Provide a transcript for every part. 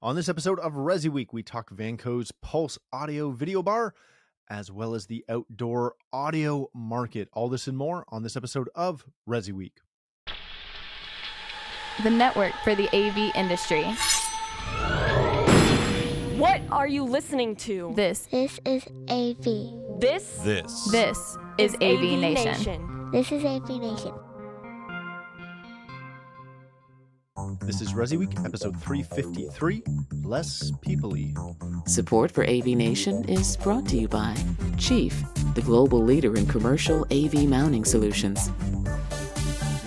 On this episode of ResiWeek, we talk Vanco's PulseAudio video bar, as well as the outdoor audio market. All this and more on this episode of ResiWeek. The network for the AV industry. What are you listening to? This is AV. This is AVNation. This is AVNation. This is ResiWeek, episode 353, Less People-y. Support for AVNation is brought to you by Chief, the global leader in commercial AV mounting solutions.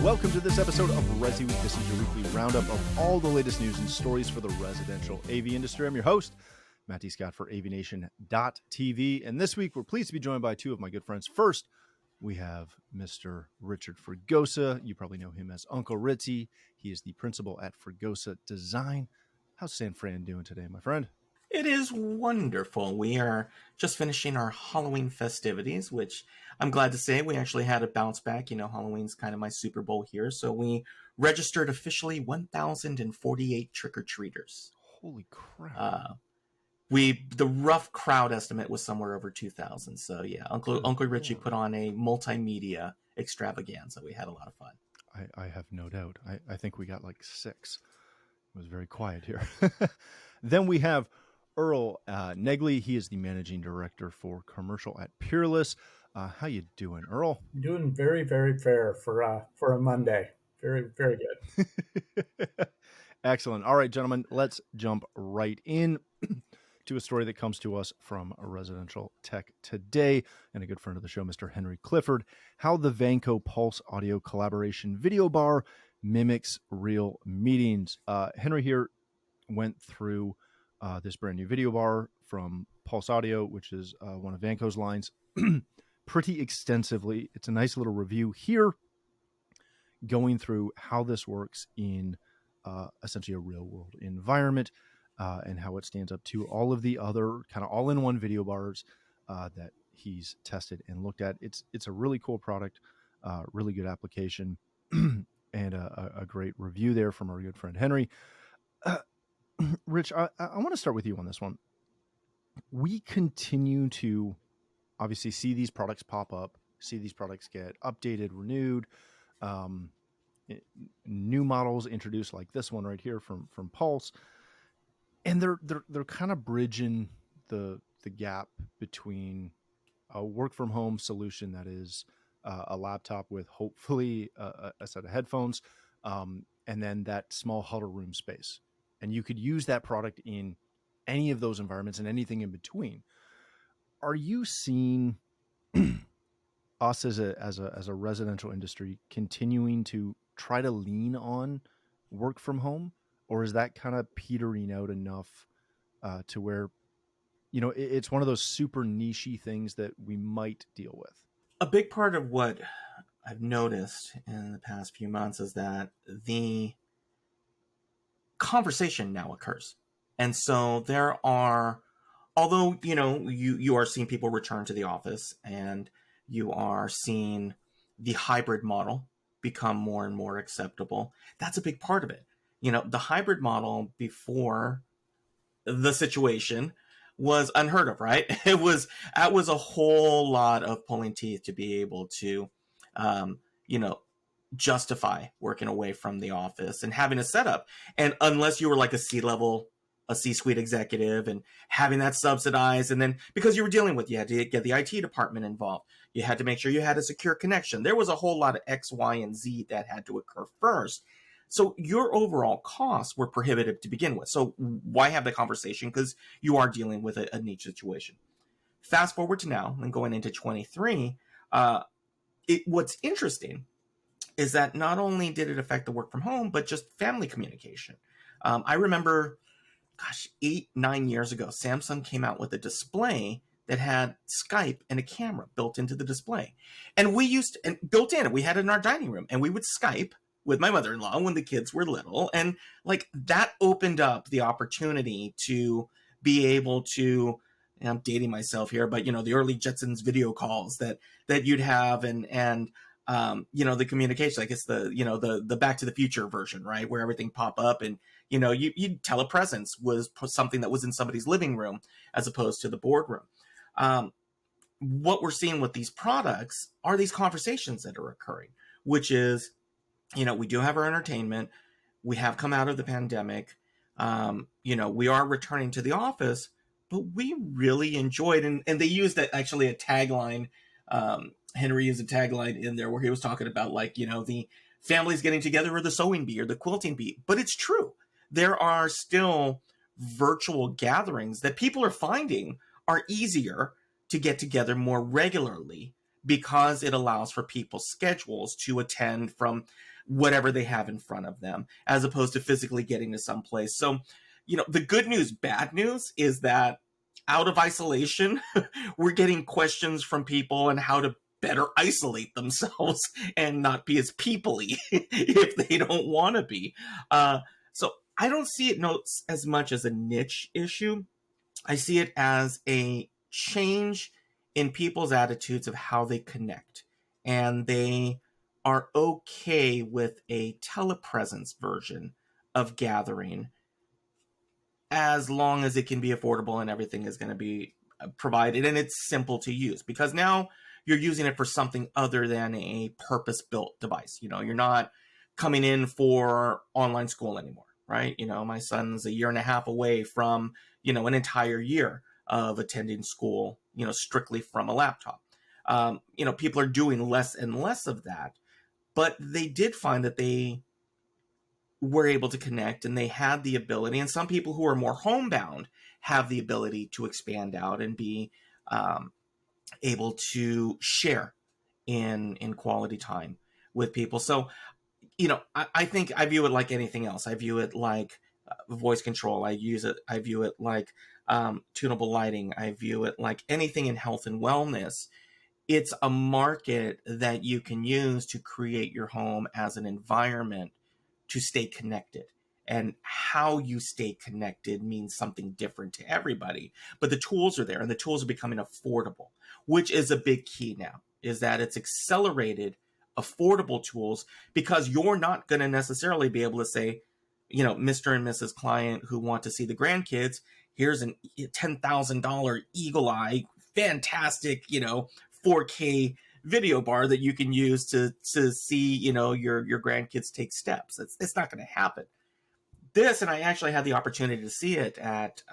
Welcome to this episode of ResiWeek. This is your weekly roundup of all the latest news and stories for the residential AV industry. I'm your host, Matty Scott for AVNation.tv. And this week, we're pleased to be joined by two of my good friends. First, we have Mr. Richard Fregosa. You probably know him as Uncle Ritzy. He is the principal at Fregosa Design. How's San Fran doing today, my friend? It is wonderful. We are just finishing our Halloween festivities, which I'm glad to say we actually had a bounce back. You know, Halloween's kind of my Super Bowl here. So we registered officially 1,048 trick-or-treaters. Holy crap. The rough crowd estimate was somewhere over 2,000. So yeah, Uncle Richie put on a multimedia extravaganza. We had a lot of fun. I have no doubt. I think we got like 6. It was very quiet here. Then we have Earl Naegele. He is the managing director for commercial at Peerless. How you doing, Earl? Doing very, very fair for a Monday. Very, very good. Excellent. All right, gentlemen, let's jump right in to a story that comes to us from Residential Tech Today and a good friend of the show, Mr. Henry Clifford, how the Vanco PulseAudio collaboration video bar mimics real meetings. Henry here went through this brand new video bar from PulseAudio, which is one of Vanco's lines, pretty extensively. It's a nice little review here going through how this works in essentially a real world environment. And how it stands up to all of the other kind of all-in-one video bars that he's tested and looked at. It's a really cool product, really good application, and a great review there from our good friend Henry. Rich, I want to start with you on this one. We continue to obviously see these products pop up, see these products get updated, renewed, new models introduced like this one right here from Pulse. And they're kind of bridging the gap between a work from home solution that is a laptop with hopefully a set of headphones, and then that small huddle room space. And you could use that product in any of those environments and anything in between. Are you seeing us as a residential industry continuing to try to lean on work from home? Or is that kind of petering out enough to where, you know, it's one of those super niche-y things that we might deal with? A big part of what I've noticed in the past few months is that the conversation now occurs. And so there are, although, you know, you are seeing people return to the office and you are seeing the hybrid model become more and more acceptable, that's a big part of it. You know, the hybrid model before the situation was unheard of, right? That was a whole lot of pulling teeth to be able to, justify working away from the office and having a setup. And unless you were like a C-suite executive and having that subsidized, and then because you were dealing with, you had to get the IT department involved. You had to make sure you had a secure connection. There was a whole lot of X, Y, and Z that had to occur first. So your overall costs were prohibitive to begin with. So why have the conversation? Because you are dealing with a niche situation. Fast forward to now and going into 23, what's interesting is that not only did it affect the work from home, but just family communication. I remember, 8-9 years ago, Samsung came out with a display that had Skype and a camera built into the display. And we built in, we had it in our dining room, and we would Skype with my mother-in-law when the kids were little. And like that opened up the opportunity to be able to, and I'm dating myself here, but you know, the early Jetsons video calls that you'd have and the communication, I guess the Back to the Future version, right? Where everything pop up and You telepresence was something that was in somebody's living room as opposed to the boardroom. What we're seeing with these products are these conversations that are occurring, which is, we do have our entertainment. We have come out of the pandemic. We are returning to the office, but we really enjoyed, and they used that actually a tagline. Henry used a tagline in there where he was talking about the families getting together or the sewing bee or the quilting bee. But it's true. There are still virtual gatherings that people are finding are easier to get together more regularly because it allows for people's schedules to attend from whatever they have in front of them, as opposed to physically getting to someplace. So, the good news, bad news is that out of isolation, we're getting questions from people on how to better isolate themselves and not be as people-y if they don't want to be. So I don't see it as much as a niche issue. I see it as a change in people's attitudes of how they connect. And they are okay with a telepresence version of gathering as long as it can be affordable and everything is going to be provided and it's simple to use, because now you're using it for something other than a purpose-built device. You're not coming in for online school anymore, right? My son's a year and a half away from, an entire year of attending school, strictly from a laptop. People are doing less and less of that, but they did find that they were able to connect and they had the ability, and some people who are more homebound have the ability to expand out and be able to share in quality time with people. So, I think I view it like anything else. I view it like voice control. I view it like tunable lighting. I view it like anything in health and wellness. It's a market that you can use to create your home as an environment to stay connected. And how you stay connected means something different to everybody. But the tools are there, and the tools are becoming affordable, which is a big key now, is that it's accelerated affordable tools, because you're not going to necessarily be able to say, Mr. and Mrs. Client who want to see the grandkids, here's an $10,000 Eagle Eye, fantastic, 4K video bar that you can use to see, your grandkids take steps. It's not going to happen. This, and I actually had the opportunity to see it at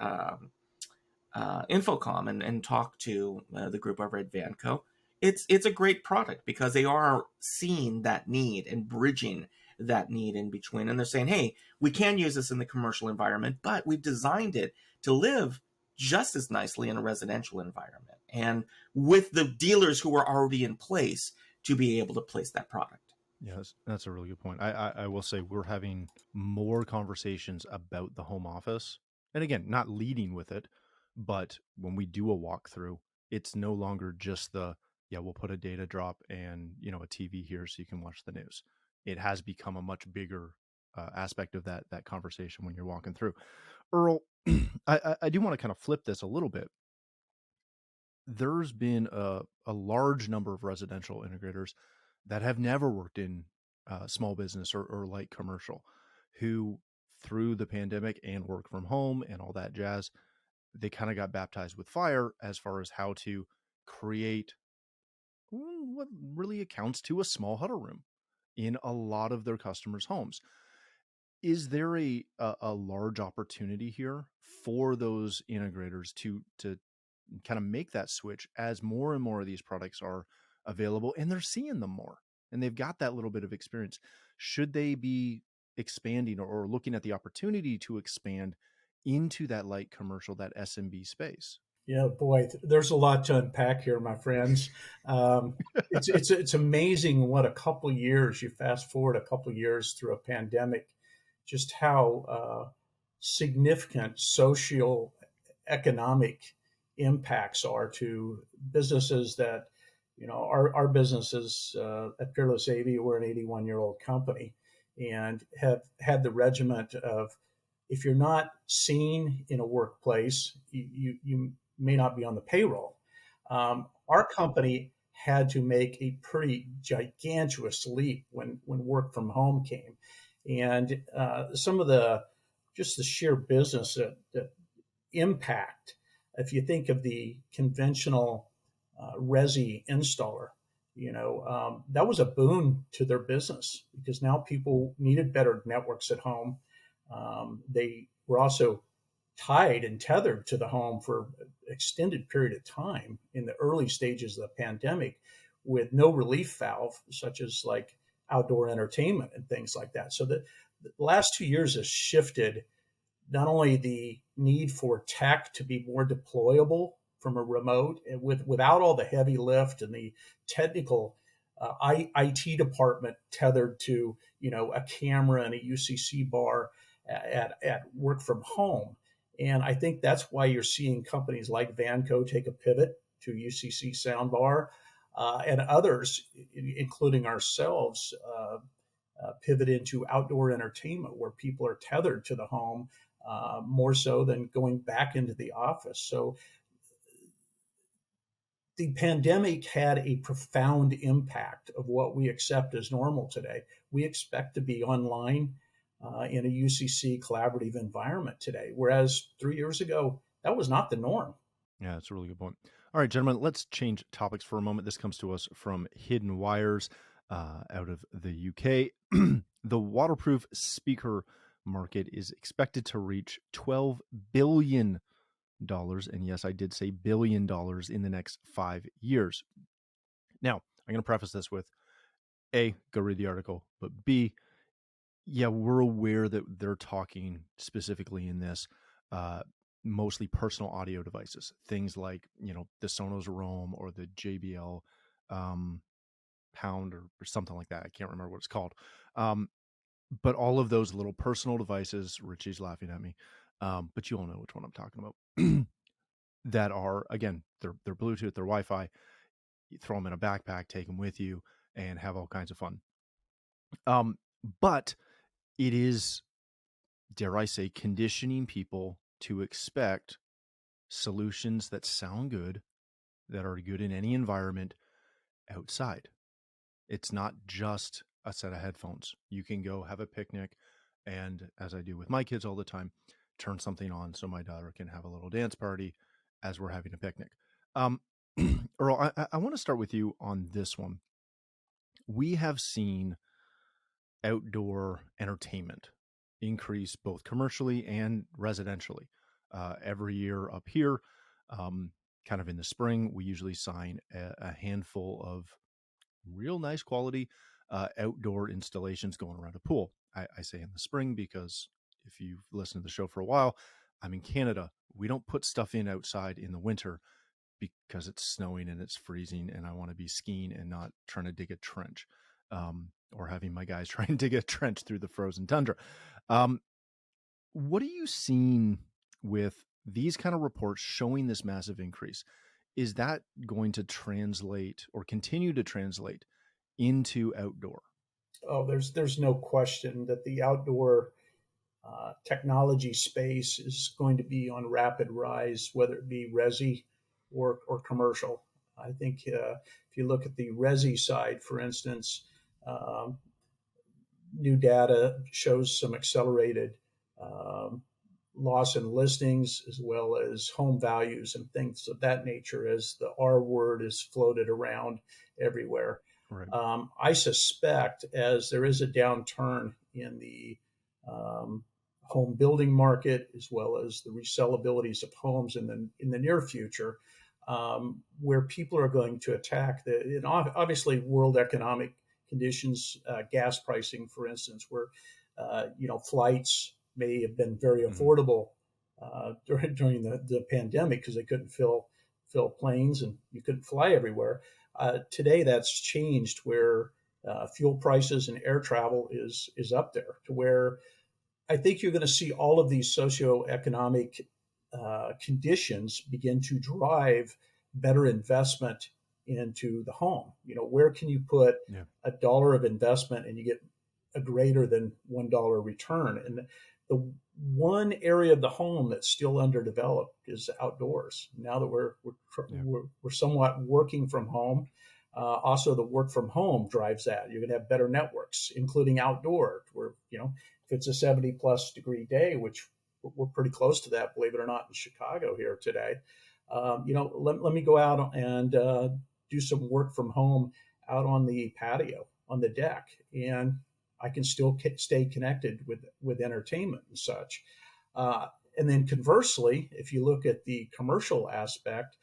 Infocom and talk to the group over at Vanco. It's a great product because they are seeing that need and bridging that need in between. And they're saying, hey, we can use this in the commercial environment, but we've designed it to live just as nicely in a residential environment, and with the dealers who are already in place to be able to place that product. Yes, that's a really good point. I will say we're having more conversations about the home office. And again, not leading with it, but when we do a walkthrough, it's no longer just we'll put a data drop and, a TV here so you can watch the news. It has become a much bigger aspect of that conversation when you're walking through. Earl, I do want to kind of flip this a little bit. There's been a large number of residential integrators that have never worked in small business or light commercial, who through the pandemic and work from home and all that jazz, they kind of got baptized with fire as far as how to create what really accounts to a small huddle room in a lot of their customers' homes. Is there a large opportunity here for those integrators to kind of make that switch as more and more of these products are available and they're seeing them more and they've got that little bit of experience? Should they be expanding or looking at the opportunity to expand into that light commercial, that SMB space? Yeah, boy, there's a lot to unpack here, my friends. It's amazing what a couple of years, you fast forward a couple of years through a pandemic, just how significant social economic impacts are to businesses that, our businesses at Peerless AV, we're an 81-year-old company and have had the regiment of, if you're not seen in a workplace, you may not be on the payroll. Our company had to make a pretty gigantic leap when work from home came. And some of the just the sheer business that impact. If you think of the conventional Resi installer, that was a boon to their business because now people needed better networks at home. They were also tied and tethered to the home for an extended period of time in the early stages of the pandemic with no relief valve, such as like outdoor entertainment and things like that. So the last 2 years has shifted not only the need for tech to be more deployable from a remote and without all the heavy lift and the technical IT department tethered to, a camera and a UCC bar at work from home. And I think that's why you're seeing companies like Vanco take a pivot to UCC soundbar, and others, including ourselves, pivot into outdoor entertainment where people are tethered to the home more so than going back into the office. So the pandemic had a profound impact of what we accept as normal today. We expect to be online in a UCC collaborative environment today, whereas 3 years ago, that was not the norm. Yeah, that's a really good point. All right, gentlemen, let's change topics for a moment. This comes to us from Hidden Wires out of the UK. The waterproof speaker market is expected to reach $12 billion. And yes, I did say $1 billion in the next 5 years. Now, I'm going to preface this with A, go read the article, but B, yeah, we're aware that they're talking specifically in this mostly personal audio devices, things like, the Sonos Roam or the JBL Pound or something like that. I can't remember what it's called. But all of those little personal devices, Richie's laughing at me, but you all know which one I'm talking about, that are, again, they're Bluetooth, they're Wi-Fi. You throw them in a backpack, take them with you, and have all kinds of fun. But it is, dare I say, conditioning people to expect solutions that sound good, that are good in any environment outside. It's not just a set of headphones. You can go have a picnic and, as I do with my kids all the time, turn something on so my daughter can have a little dance party as we're having a picnic. Earl, I want to start with you on this one. We have seen outdoor entertainment increase both commercially and residentially. Every year up here, kind of in the spring, we usually sign a handful of real nice quality outdoor installations going around a pool. I say in the spring because if you've listened to the show for a while, I'm in Canada. We don't put stuff in outside in the winter because it's snowing and it's freezing and I want to be skiing and not trying to dig a trench, or having my guys try and dig a trench through the frozen tundra. What are you seeing with these kind of reports showing this massive increase? Is that going to translate or continue to translate into outdoor? Oh, there's no question that the outdoor technology space is going to be on rapid rise, whether it be Resi or commercial. I think if you look at the Resi side, for instance, new data shows some accelerated loss in listings as well as home values and things of that nature as the R word is floated around everywhere. Right. I suspect as there is a downturn in the home building market as well as the resellabilities of homes in the near future, where people are going to attack obviously world economic conditions, gas pricing, for instance, where flights may have been very affordable during the pandemic because they couldn't fill planes and you couldn't fly everywhere. Today, that's changed where fuel prices and air travel is up there to where I think you're going to see all of these socioeconomic conditions begin to drive better investment into the home. Where can you put $1 of investment and you get a greater than $1 return? And the one area of the home that's still underdeveloped is outdoors. Now that we're somewhat working from home, also the work from home drives that. You're going to have better networks, including outdoor, where if it's a 70 plus degree day, which we're pretty close to that, believe it or not, in Chicago here today, let me go out and do some work from home out on the patio, on the deck, and I can still stay connected with entertainment and such. And then conversely, if you look at the commercial aspect,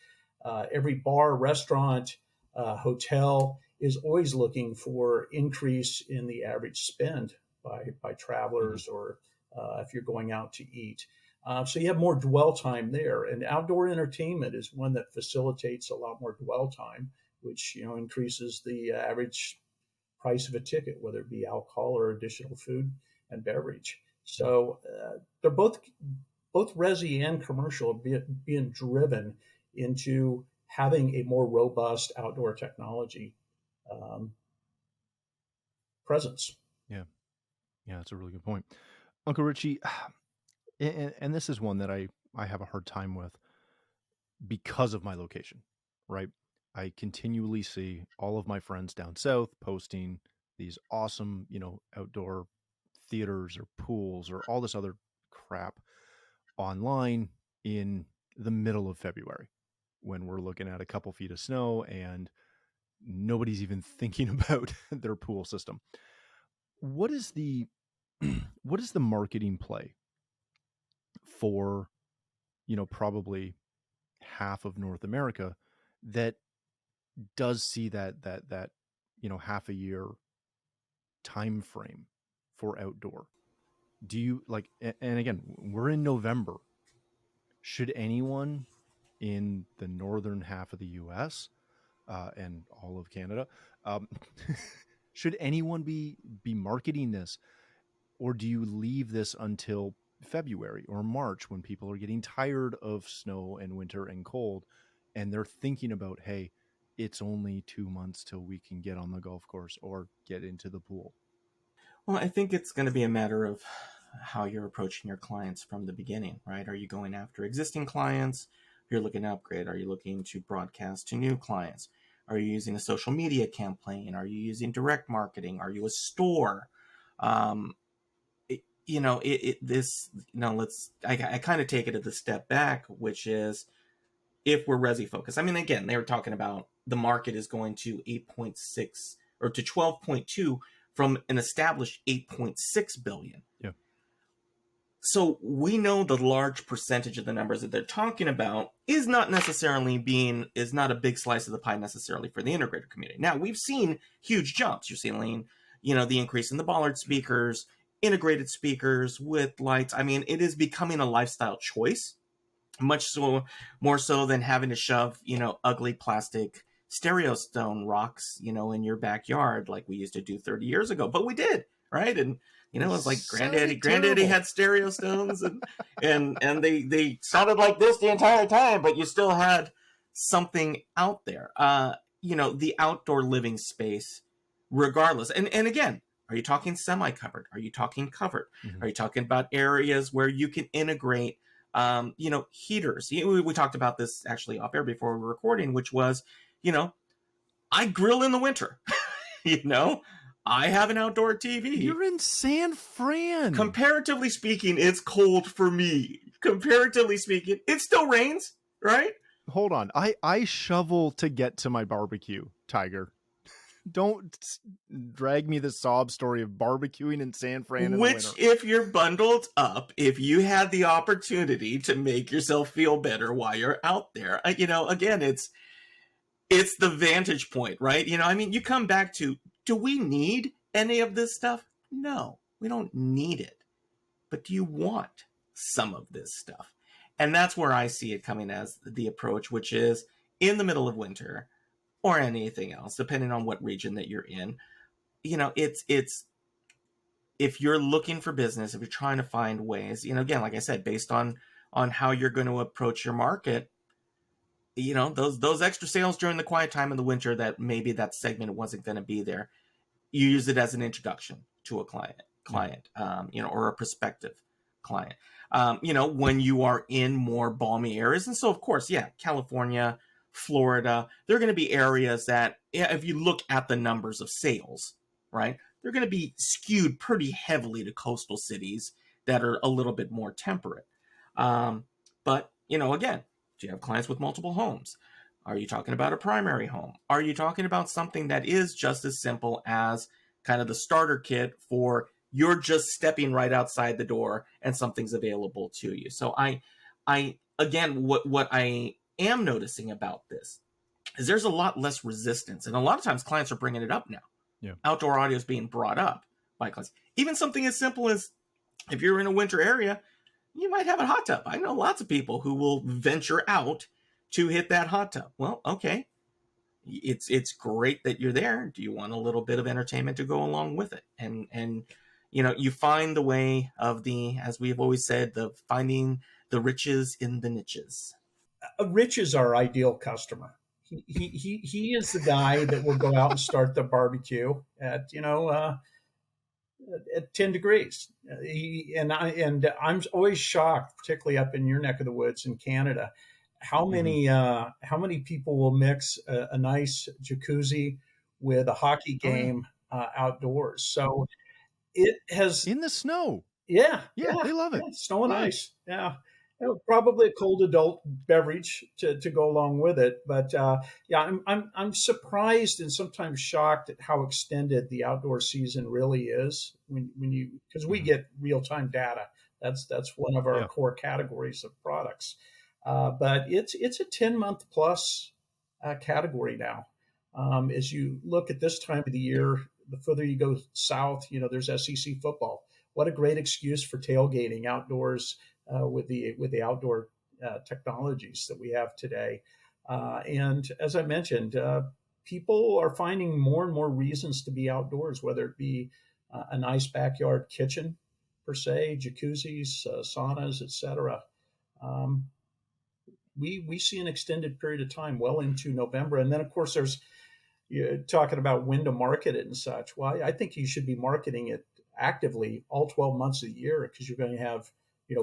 every bar, restaurant, hotel is always looking for increase in the average spend by travelers, or if you're going out to eat. So you have more dwell time there, and outdoor entertainment is one that facilitates a lot more dwell time, which increases the average price of a ticket, whether it be alcohol or additional food and beverage. So they're both resi and commercial being driven into having a more robust outdoor technology presence. Yeah, that's a really good point, Uncle Richie. And this is one that I have a hard time with because of my location, right? I continually see all of my friends down south posting these awesome, outdoor theaters or pools or all this other crap online in the middle of February when we're looking at a couple feet of snow and nobody's even thinking about their pool system. What is the marketing play for, probably half of North America that does see that half a year time frame for outdoor? Do you and again, we're in November. Should anyone in the northern half of the US and all of Canada, should anyone be marketing this, or do you leave this until February or March when people are getting tired of snow and winter and cold and they're thinking about, hey, it's only 2 months till we can get on the golf course or get into the pool? Well, I think it's going to be a matter of how you're approaching your clients from the beginning, right? Are you going after existing clients? You're looking to upgrade. Are you looking to broadcast to new clients? Are you using a social media campaign? Are you using direct marketing? Are you a store? I kind of take it at the step back, which is if we're resi focused. I mean, again, they were talking about the market is going to 8.6 or to 12.2 from an established 8.6 billion. Yeah. So we know the large percentage of the numbers that they're talking about is not a big slice of the pie necessarily for the integrator community. Now, we've seen huge jumps. You're seeing, the increase in the Bollard speakers, integrated speakers with lights. I mean, it is becoming a lifestyle choice, much so more so than having to shove, ugly plastic stereo stone rocks, in your backyard like we used to do 30 years ago. But we did, right? And it was like granddaddy had stereo stones and they sounded like this the entire time, but you still had something out there. The outdoor living space, regardless. And again, are you talking semi-covered? Are you talking covered? Mm-hmm. Are you talking about areas where you can integrate, heaters? We talked about this actually off air before we were recording, which was, I grill in the winter, I have an outdoor TV. You're in San Fran. Comparatively speaking, it's cold for me. Comparatively speaking, it still rains, right? Hold on. I shovel to get to my barbecue, Tiger. Don't drag me the sob story of barbecuing in San Fran in the winter. If you're bundled up, if you had the opportunity to make yourself feel better while you're out there, again, it's the vantage point, right? You come back to, do we need any of this stuff? No, we don't need it. But do you want some of this stuff? And that's where I see it coming as the approach, which is in the middle of winter, or anything else, depending on what region that you're in. It's if you're looking for business, if you're trying to find ways, again, like I said, based on how you're going to approach your market, those extra sales during the quiet time in the winter that maybe that segment wasn't going to be there, you use it as an introduction to a client, or a prospective client, when you are in more balmy areas. And so, of course, California, Florida, they're going to be areas that, if you look at the numbers of sales, right, they're going to be skewed pretty heavily to coastal cities that are a little bit more temperate. But, again, do you have clients with multiple homes? Are you talking about a primary home? Are you talking about something that is just as simple as kind of the starter kit for you're just stepping right outside the door and something's available to you? So again, what I am noticing about this is there's a lot less resistance. And a lot of times clients are bringing it up now. Yeah. Outdoor audio is being brought up by clients. Even something as simple as if you're in a winter area, you might have a hot tub. I know lots of people who will venture out to hit that hot tub. Well, okay. It's great that you're there. Do you want a little bit of entertainment to go along with it? And you find the way of as we've always said, finding the riches in the niches. Rich is our ideal customer. He is the guy that will go out and start the barbecue at 10 degrees. I'm always shocked, particularly up in your neck of the woods in Canada, how many people will mix a nice jacuzzi with a hockey game outdoors. So it has in the snow. Yeah, they love it. Snow and ice. Yeah. Probably a cold adult beverage to go along with it, but I'm surprised and sometimes shocked at how extended the outdoor season really is because we get real time data. That's one of our core categories of products, but it's a 10-month plus category now. As you look at this time of the year, the further you go south, there's SEC football. What a great excuse for tailgating outdoors. With the outdoor technologies that we have today. And as I mentioned, people are finding more and more reasons to be outdoors, whether it be a nice backyard kitchen, per se, jacuzzis, saunas, etc. We see an extended period of time well into November. And then, of course, you're talking about when to market it and such. Well, I think you should be marketing it actively all 12 months a year because you're going to have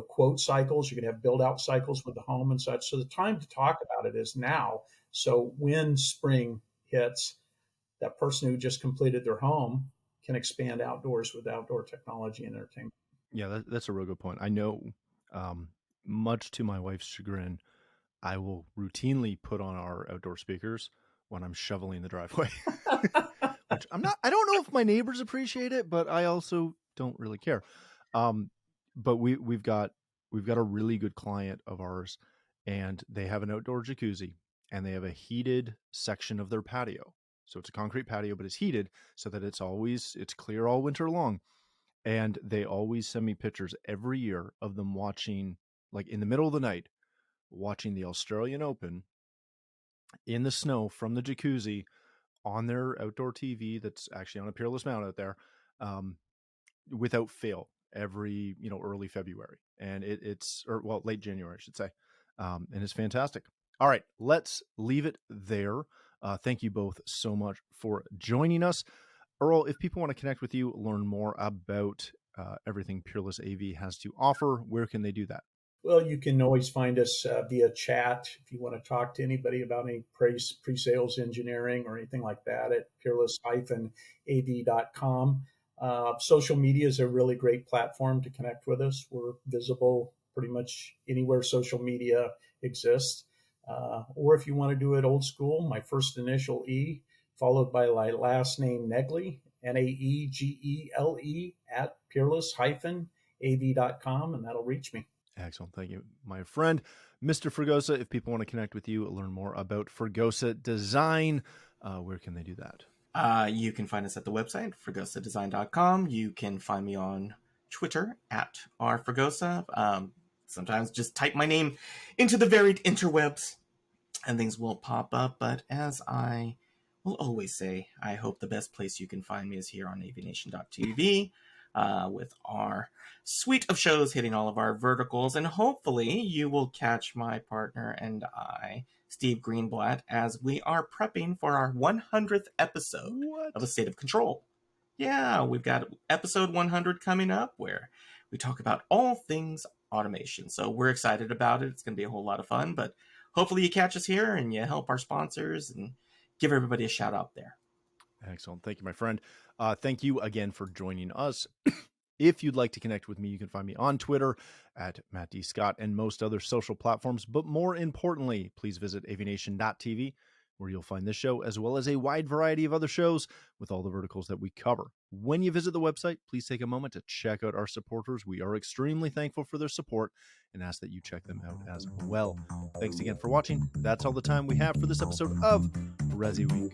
quote cycles, you're going to have build out cycles with the home and such. So the time to talk about it is now. So when spring hits, that person who just completed their home can expand outdoors with outdoor technology and entertainment. Yeah, that's a real good point. I know, much to my wife's chagrin, I will routinely put on our outdoor speakers when I'm shoveling the driveway, which I don't know if my neighbors appreciate it, but I also don't really care. But we've got a really good client of ours, and they have an outdoor jacuzzi, and they have a heated section of their patio. So it's a concrete patio, but it's heated so that it's clear all winter long. And they always send me pictures every year of them watching, like in the middle of the night, watching the Australian Open in the snow from the jacuzzi on their outdoor TV that's actually on a Peerless mount out there, without fail. Every early February, and it's late January, I should say, and it's fantastic. All right, let's leave it there. Thank you both so much for joining us. Earl, if people want to connect with you, learn more about everything Peerless AV has to offer, where can they do that? Well, you can always find us via chat if you want to talk to anybody about any pre-sales engineering or anything like that at peerless-av.com. Social media is a really great platform to connect with us. We're visible pretty much anywhere social media exists. Or if you want to do it old school, my first initial E, followed by my last name, Naegele, Naegele, at peerless-av.com, and that'll reach me. Excellent. Thank you, my friend. Mr. Fregosa, if people want to connect with you, learn more about Fregosa Design, where can they do that? You can find us at the website, fregosadesign.com. You can find me on Twitter at rfregosa. Sometimes just type my name into the varied interwebs and things will pop up. But as I will always say, I hope the best place you can find me is here on AVNation.tv with our suite of shows hitting all of our verticals. And hopefully you will catch my partner and I, Steve Greenblatt, as we are prepping for our 100th episode of A State of Control. Yeah, we've got episode 100 coming up where we talk about all things automation. So we're excited about it. It's going to be a whole lot of fun, but hopefully you catch us here and you help our sponsors and give everybody a shout out there. Excellent. Thank you, my friend. Thank you again for joining us. If you'd like to connect with me, you can find me on Twitter at Matt D. Scott and most other social platforms. But more importantly, please visit AVNation.tv, where you'll find this show as well as a wide variety of other shows with all the verticals that we cover. When you visit the website, please take a moment to check out our supporters. We are extremely thankful for their support and ask that you check them out as well. Thanks again for watching. That's all the time we have for this episode of ResiWeek.